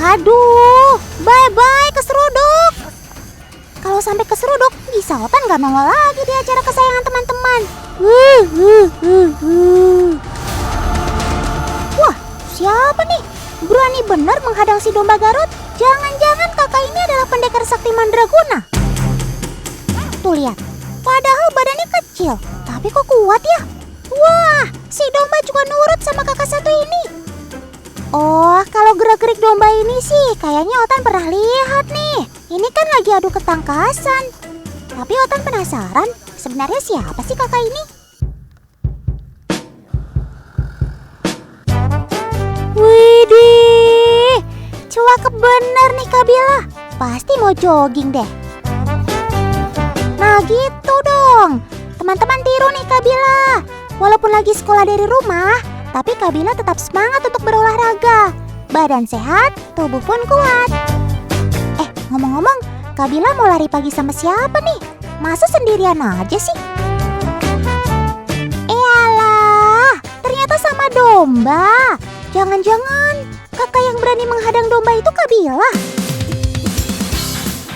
Waduh, bye-bye keseruduk. Kalau sampai keseruduk, bisa Otan gak nongol lagi di acara kesayangan teman-teman. Wah, siapa nih? Berani benar menghadang si domba Garut? Jangan-jangan kakak ini adalah pendekar sakti mandraguna. Tuh lihat, padahal badannya kecil, tapi kok kuat ya? Wah, si domba juga nurut sama kakak satu ini. Oh, kalau gerak-gerik domba ini sih kayaknya Otan pernah lihat nih. Ini kan lagi adu ketangkasan. Tapi Otan penasaran, sebenarnya siapa sih kakak ini? Widih, cakep bener nih Kak Bila. Pasti mau jogging deh. Nah gitu dong. Teman-teman tiru nih Kak Bila. Walaupun lagi sekolah dari rumah, tapi Kak Bila tetap semangat untuk berolahraga. Badan sehat, tubuh pun kuat. Ngomong-ngomong, Kak Bila mau lari pagi sama siapa nih? Masa sendirian aja sih? Alah, ternyata sama domba. Jangan-jangan kakak yang berani menghadang domba itu Kak Bila.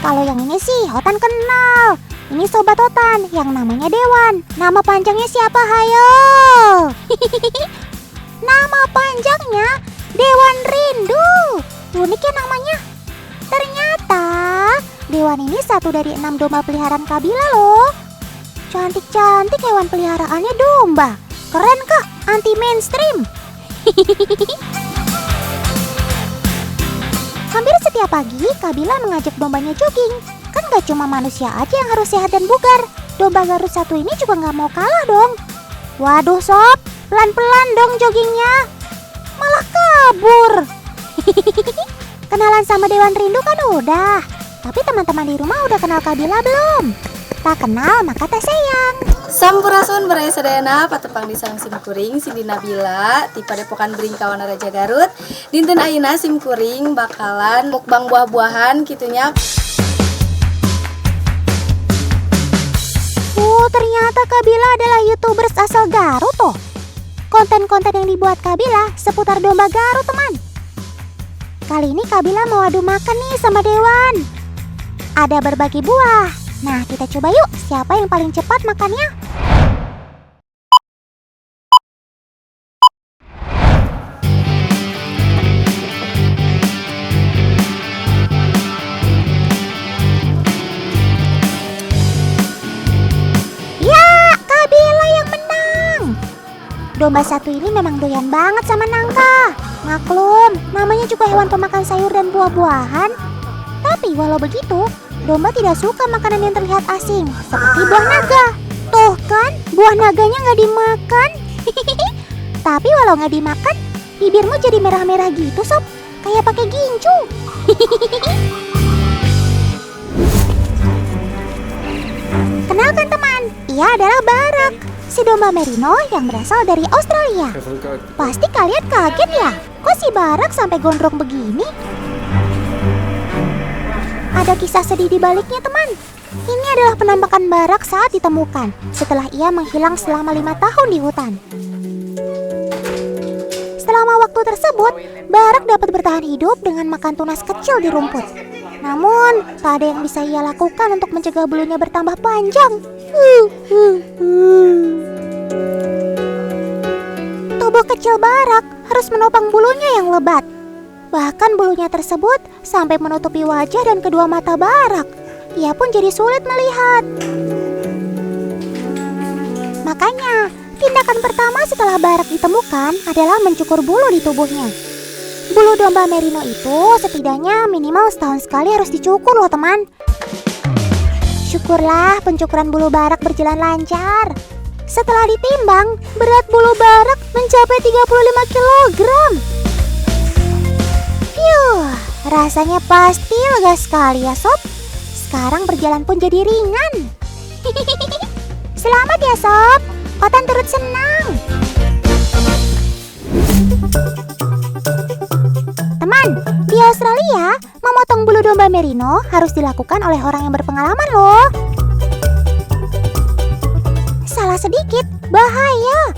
Kalau yang ini sih Otan kenal. Ini sobat Otan yang namanya Dewan. Nama panjangnya siapa? Hayo. Nama panjangnya Dewan Rindu. Unik ya namanya. Ternyata Dewan ini satu dari 6 domba peliharaan Kak Bila loh. Cantik-cantik hewan peliharaannya domba. Keren Kak, anti mainstream. Hampir setiap pagi Kak Bila mengajak dombanya jogging. Kan gak cuma manusia aja yang harus sehat dan bugar. Domba Garut satu ini juga gak mau kalah dong. Waduh sob, pelan-pelan dong joggingnya. Malah kabur. Kenalan sama Dewan Rindu kan udah. Tapi teman-teman di rumah udah kenal Kak Bila belum? Tak kenal maka tak sayang. Sampurasun berai sadayana patepang di sareng simkuring Cindy Nabila ti Padepokan Bering Kawana Raja Garut. Dinten ayeuna simkuring bakalan mukbang buah-buahan kitunya. Ternyata Kak Bila adalah YouTubers asal Garut tuh. Konten-konten yang dibuat Kak Bila seputar domba Garut teman. Kali ini Kak Bila mau adu makan nih sama Dewan. Ada berbagai buah. Nah kita coba yuk siapa yang paling cepat makannya. Domba satu ini memang doyan banget sama nangka. Maklum, namanya juga hewan pemakan sayur dan buah-buahan. Tapi walau begitu, domba tidak suka makanan yang terlihat asing, seperti buah naga. Tuh kan, buah naganya nggak dimakan. Tapi walau nggak dimakan, bibirmu jadi merah-merah gitu sob, kayak pakai gincu. Kenalkan teman, ia adalah Barak, si domba merino yang berasal dari Australia. Pasti kalian kaget ya, kok si Barak sampai gondrong begini? Ada kisah sedih di baliknya teman. Ini adalah penampakan Barak saat ditemukan setelah ia menghilang selama 5 tahun di hutan. Selama waktu tersebut, Barak dapat bertahan hidup dengan makan tunas kecil di rumput. Namun, tak ada yang bisa ia lakukan untuk mencegah bulunya bertambah panjang. Tubuh kecil Barak harus menopang bulunya yang lebat. Bahkan bulunya tersebut sampai menutupi wajah dan kedua mata Barak. Ia pun jadi sulit melihat. Makanya, tindakan pertama setelah Barak ditemukan adalah mencukur bulu di tubuhnya. Bulu domba merino itu setidaknya minimal setahun sekali harus dicukur loh teman. Syukurlah pencukuran bulu Barak berjalan lancar. Setelah ditimbang, berat bulu Barak mencapai 35 kg. Rasanya pasti lega sekali ya sob. Sekarang berjalan pun jadi ringan. Selamat ya sob, Otan turut senang. Teman, di Australia, memotong bulu domba merino harus dilakukan oleh orang yang berpengalaman loh. Salah sedikit, bahaya.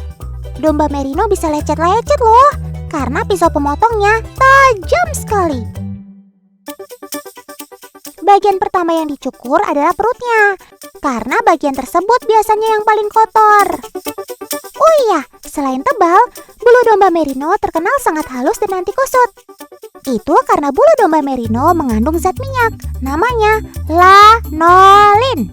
Domba merino bisa lecet-lecet loh, karena pisau pemotongnya tajam sekali. Bagian pertama yang dicukur adalah perutnya, karena bagian tersebut biasanya yang paling kotor. Oh iya, selain tebal, bulu domba merino terkenal sangat halus dan anti kusut. Itu karena bulu domba merino mengandung zat minyak, namanya lanolin.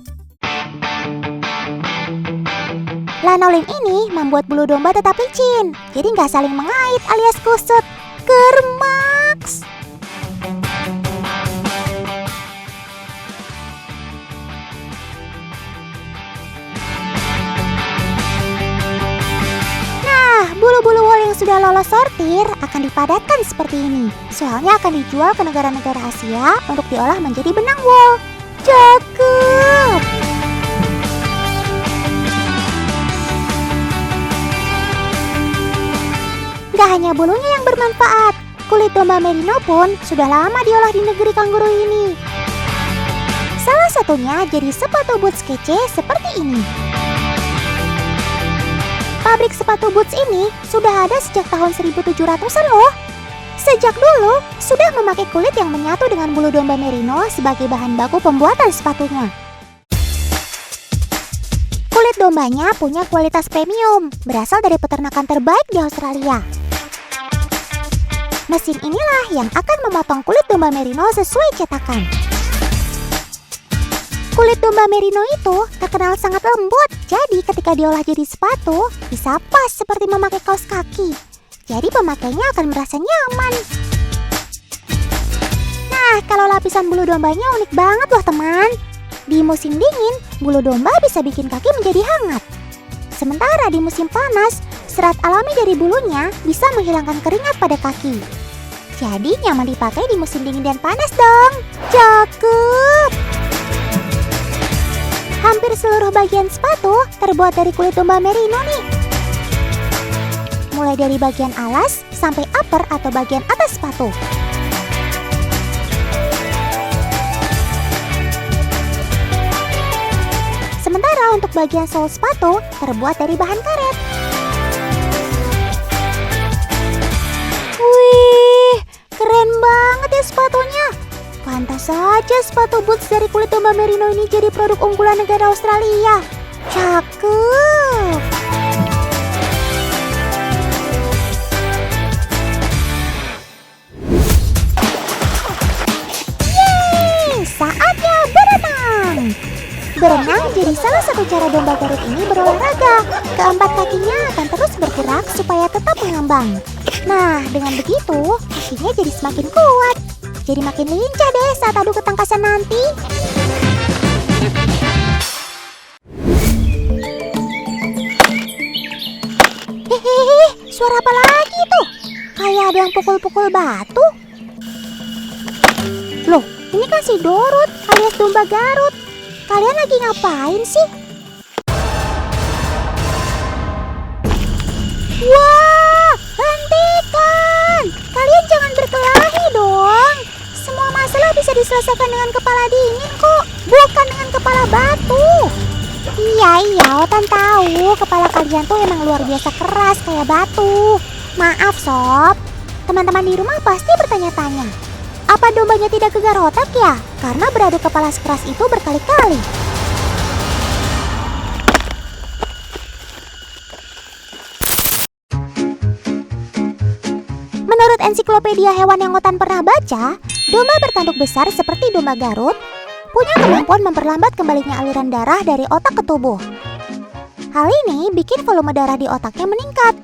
Lanolin ini membuat bulu domba tetap licin, jadi nggak saling mengait alias kusut. Germaks! Bulu-bulu wol yang sudah lolos sortir akan dipadatkan seperti ini. Soalnya akan dijual ke negara-negara Asia untuk diolah menjadi benang wol. Cakep! Gak hanya bulunya yang bermanfaat, kulit domba merino pun sudah lama diolah di negeri kanguru ini. Salah satunya jadi sepatu boots kece seperti ini. Pabrik sepatu boots ini sudah ada sejak tahun 1700-an loh. Sejak dulu sudah memakai kulit yang menyatu dengan bulu domba merino sebagai bahan baku pembuatan sepatunya. Kulit dombanya punya kualitas premium, berasal dari peternakan terbaik di Australia. Mesin inilah yang akan memotong kulit domba merino sesuai cetakan. Kulit domba merino itu terkenal sangat lembut, jadi ketika diolah jadi sepatu, bisa pas seperti memakai kaos kaki. Jadi pemakainya akan merasa nyaman. Nah, kalau lapisan bulu dombanya unik banget loh teman. Di musim dingin, bulu domba bisa bikin kaki menjadi hangat. Sementara di musim panas, serat alami dari bulunya bisa menghilangkan keringat pada kaki. Jadi nyaman dipakai di musim dingin dan panas dong. Cakep! Hampir seluruh bagian sepatu terbuat dari kulit domba merino nih. Mulai dari bagian alas sampai upper atau bagian atas sepatu. Sementara untuk bagian sol sepatu terbuat dari bahan karet. Wih, keren banget ya sepatunya. Pantas saja sepatu boots dari kulit domba merino ini jadi produk unggulan negara Australia. Cakep! Yeay! Saatnya berenang! Berenang jadi salah satu cara domba Garut ini berolahraga. Keempat kakinya akan terus bergerak supaya tetap mengambang. Nah, dengan begitu, kakinya jadi semakin kuat. Jadi makin lincah deh saat adu ketangkasan nanti. Hehehe, suara apa lagi tuh? Kayak ada yang pukul-pukul batu. Loh, ini kan si Dorut alias domba Garut. Kalian lagi ngapain sih? Wah, hentikan! Kalian jangan berkelahi dong. Semua masalah bisa diselesaikan dengan kepala dingin kok, bukan dengan kepala batu. Iya, Otan tahu kepala kalian tuh emang luar biasa keras kayak batu. Maaf sob, teman-teman di rumah pasti bertanya-tanya, apa dombanya tidak gegar otak ya? Karena beradu kepala sekeras itu berkali-kali. Menurut ensiklopedia hewan yang Otan pernah baca, domba bertanduk besar seperti domba Garut punya kemampuan memperlambat kembalinya aliran darah dari otak ke tubuh. Hal ini bikin volume darah di otaknya meningkat.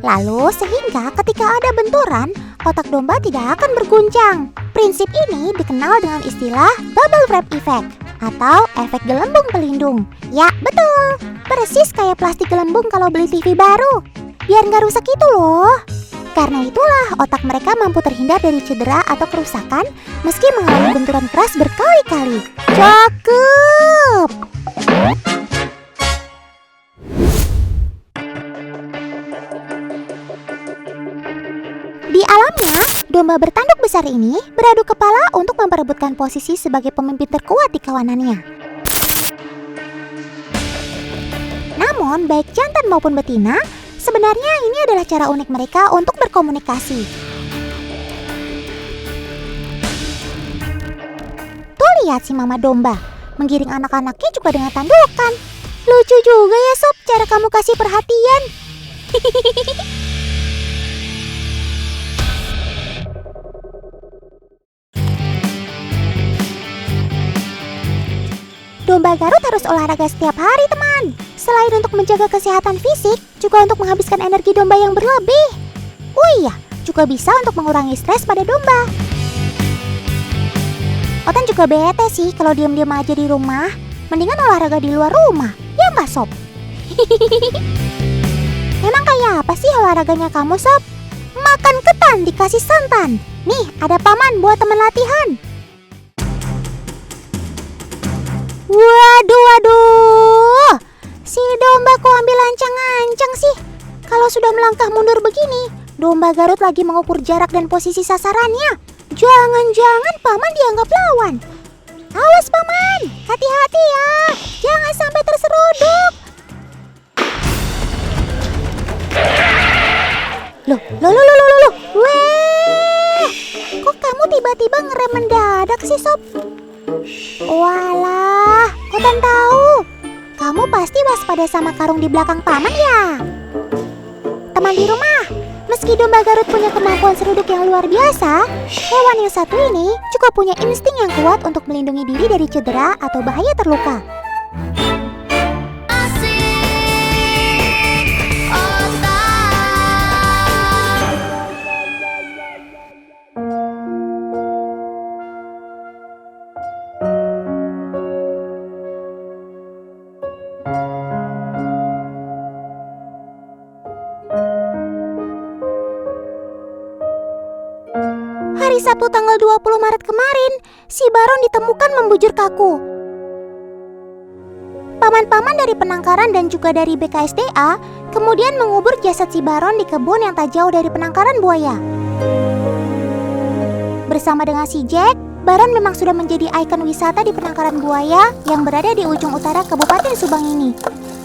Lalu sehingga ketika ada benturan, otak domba tidak akan berguncang. Prinsip ini dikenal dengan istilah bubble wrap effect atau efek gelembung pelindung. Ya betul, persis kayak plastik gelembung kalau beli TV baru. Biar nggak rusak itu loh. Karena itulah otak mereka mampu terhindar dari cedera atau kerusakan meski mengalami benturan keras berkali-kali. Cakep! Di alamnya, domba bertanduk besar ini beradu kepala untuk memperebutkan posisi sebagai pemimpin terkuat di kawanannya. Namun, baik jantan maupun betina, sebenarnya ini adalah cara unik mereka untuk berkomunikasi. Lihat si mama domba menggiring anak-anaknya juga dengan tandukan. Lucu juga ya Sob cara kamu kasih perhatian. Domba Garut harus olahraga setiap hari teman. Selain untuk menjaga kesehatan fisik, juga untuk menghabiskan energi domba yang berlebih. Oh iya, juga bisa untuk mengurangi stres pada domba. Otan juga bete sih kalau diam-diam aja di rumah. Mendingan olahraga di luar rumah, ya nggak Sob? Emang kayak apa sih olahraganya kamu Sob? Makan ketan dikasih santan. Nih ada paman buat teman latihan. Waduh, si domba kok ambil ancang-ancang sih? Kalau sudah melangkah mundur begini, domba Garut lagi mengukur jarak dan posisi sasarannya. Jangan-jangan paman dianggap lawan. Awas paman, hati-hati ya, jangan sampai terseruduk. Loh, weh, kok kamu tiba-tiba ngerem mendadak sih Sob? Walah, Otan tahu. Kamu pasti waspada sama karung di belakang paman ya? Teman di rumah, meski domba Garut punya kemampuan seruduk yang luar biasa, hewan yang satu ini juga punya insting yang kuat untuk melindungi diri dari cedera atau bahaya terluka. Hari Sabtu tanggal 20 Maret kemarin, si Baron ditemukan membujur kaku. Paman-paman dari penangkaran dan juga dari BKSDA kemudian mengubur jasad si Baron di kebun yang tak jauh dari penangkaran buaya. Bersama dengan si Jack, Baron memang sudah menjadi ikon wisata di penangkaran buaya yang berada di ujung utara Kabupaten Subang ini.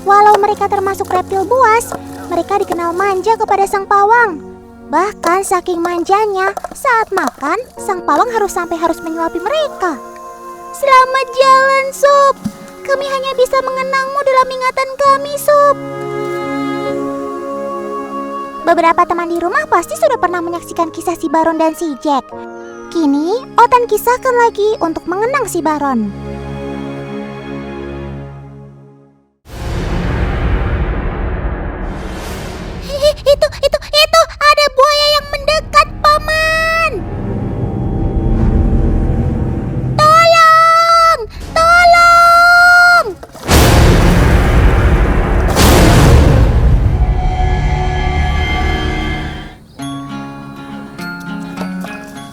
Walau mereka termasuk reptil buas, mereka dikenal manja kepada sang pawang. Bahkan saking manjanya, saat makan, sang pawang harus menyuapi mereka. Selamat jalan, Sob. Kami hanya bisa mengenangmu dalam ingatan kami, Sob. Beberapa teman di rumah pasti sudah pernah menyaksikan kisah si Baron dan si Jack. Kini, Otan kisahkan lagi untuk mengenang si Baron. Itu ada buaya yang mendekat, paman. Tolong.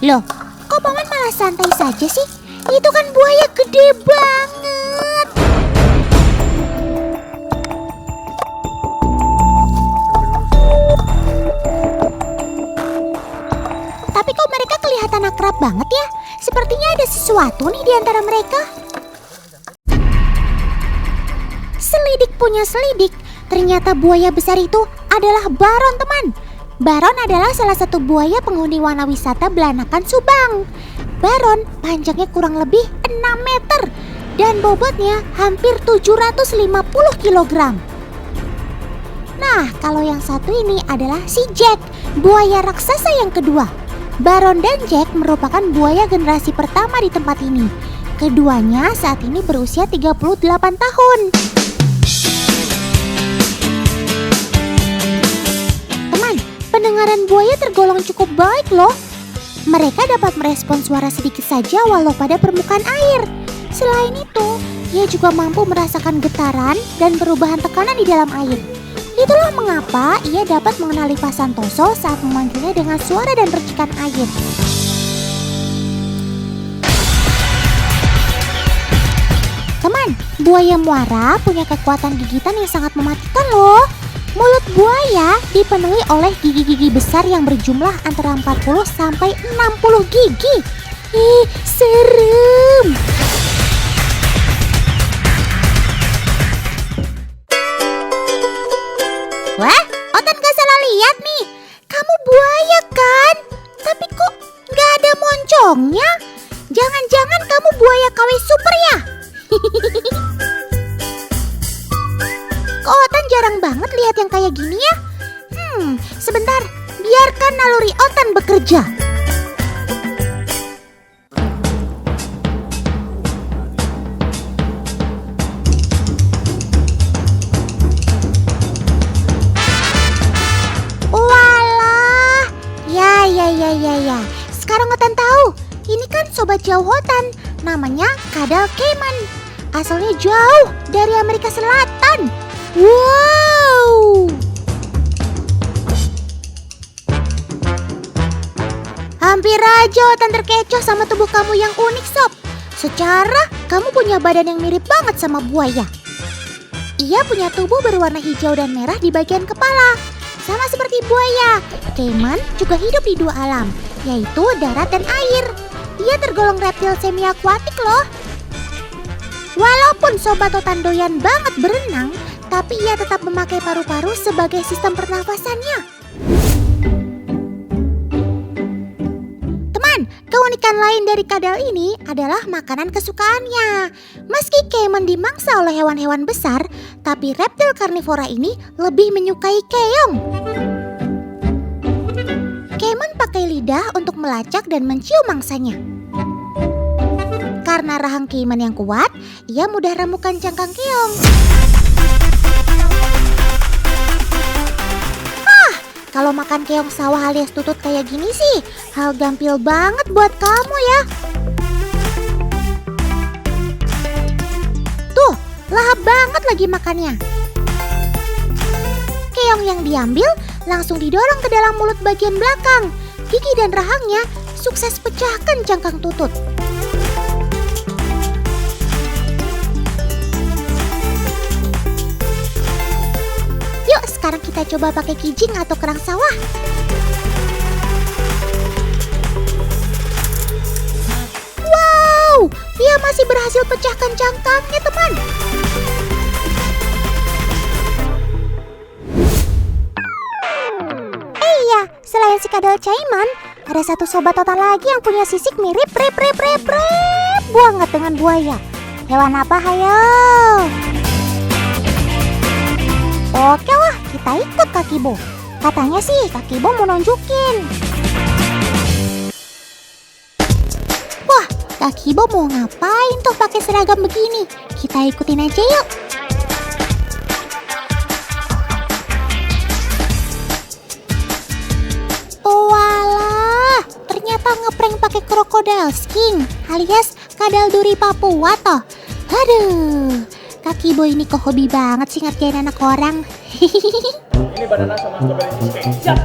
Loh, kok paman malah santai saja sih? Itu kan buaya gede banget. Tapi kok mereka kelihatan akrab banget ya? Sepertinya ada sesuatu nih di antara mereka. Selidik punya selidik, ternyata buaya besar itu adalah Baron, teman. Baron adalah salah satu buaya penghuni wana wisata Belanakan Subang. Baron panjangnya kurang lebih 6 meter dan bobotnya hampir 750 kg. Nah, kalau yang satu ini adalah si Jack, buaya raksasa yang kedua. Baron dan Jack merupakan buaya generasi pertama di tempat ini. Keduanya saat ini berusia 38 tahun. Teman, pendengaran buaya tergolong cukup baik loh. Mereka dapat merespon suara sedikit saja walau pada permukaan air. Selain itu, ia juga mampu merasakan getaran dan perubahan tekanan di dalam air. Itulah mengapa ia dapat mengenali Pak Santoso saat memanggilnya dengan suara dan percikan air. Teman, buaya muara punya kekuatan gigitan yang sangat mematikan loh. Mulut buaya dipenuhi oleh gigi-gigi besar yang berjumlah antara 40 sampai 60 gigi. Ih, serem. Wah, Otan gak salah lihat nih. Kamu buaya kan? Tapi kok gak ada moncongnya? Jangan-jangan kamu buaya KW super ya? Kok Otan jarang banget lihat yang kayak gini ya? Sebentar, biarkan naluri Otan bekerja. Walah, ya. Sekarang Otan tahu, ini kan sobat jauh Otan, namanya Kadal Cayman. Asalnya jauh dari Amerika Selatan. Wow! Hampir aja Otan terkecoh sama tubuh kamu yang unik, Sob. Secara kamu punya badan yang mirip banget sama buaya. Ia punya tubuh berwarna hijau dan merah di bagian kepala. Sama seperti buaya, Cayman juga hidup di dua alam, yaitu darat dan air. Ia tergolong reptil semi akuatik loh. Walaupun sobat Otan doyan banget berenang, tapi ia tetap memakai paru-paru sebagai sistem pernafasannya. Teman, keunikan lain dari kadal ini adalah makanan kesukaannya. Meski Cayman dimangsa oleh hewan-hewan besar, tapi reptil karnivora ini lebih menyukai keong. Cayman pakai lidah untuk melacak dan mencium mangsanya. Karena rahang Cayman yang kuat, ia mudah remukan cangkang keong. Kalau makan keong sawah alias tutut kayak gini sih, hal gampil banget buat kamu ya. Tuh, lahap banget lagi makannya. Keong yang diambil langsung didorong ke dalam mulut bagian belakang. Gigi dan rahangnya sukses pecahkan cangkang tutut. Sekarang kita coba pakai kijing atau kerang sawah. Wow, dia masih berhasil pecahkan cangkangnya, teman. Iya, selain si kadal Cayman, ada satu sobat Otan lagi yang punya sisik mirip banget dengan buaya. Hewan apa, hayo? Oke lah, kita ikut Kakibo. Katanya sih Kakibo mau nunjukin. Wah, Kakibo mau ngapain tuh pakai seragam begini? Kita ikutin aja yuk. Oh walah, ternyata ngeprank pakai crocodile skin alias kadal duri Papua toh. Aduh, Kakibo ini kok hobi banget sih ngerjain anak orang. Ini banana sama strawberry cheesecake. Siap.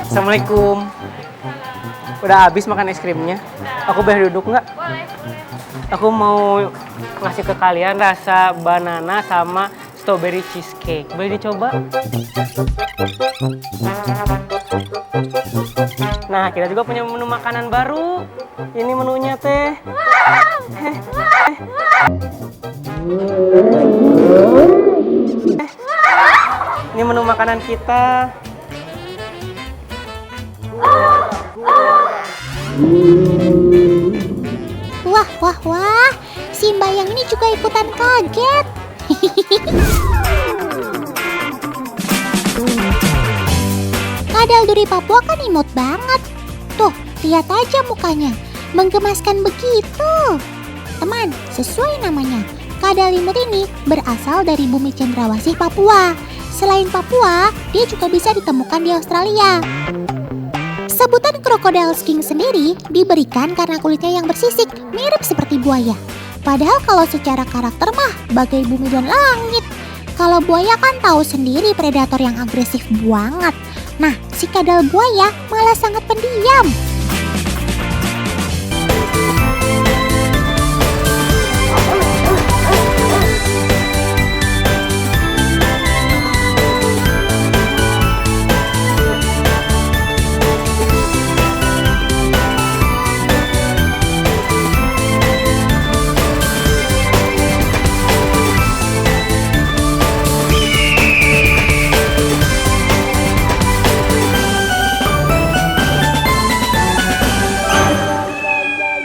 Assalamualaikum. Udah habis makan es krimnya? Aku boleh duduk nggak? Boleh. Aku mau ngasih ke kalian rasa banana sama strawberry cheesecake. Boleh dicoba? Nah, kita juga punya menu makanan baru. Ini menunya teh. Ini menu makanan kita. Wah, si Bayang ini juga ikutan kaget. Kadal duri Papua kan imut banget. Tuh, lihat aja mukanya, menggemaskan begitu. Teman, sesuai namanya, kadal imut ini berasal dari bumi cendrawasih Papua. Selain Papua, dia juga bisa ditemukan di Australia. Sebutan crocodile skin sendiri diberikan karena kulitnya yang bersisik, mirip seperti buaya. Padahal kalau secara karakter mah bagai bumi dan langit. Kalau buaya kan tahu sendiri predator yang agresif banget. Nah, si kadal buaya malah sangat pendiam.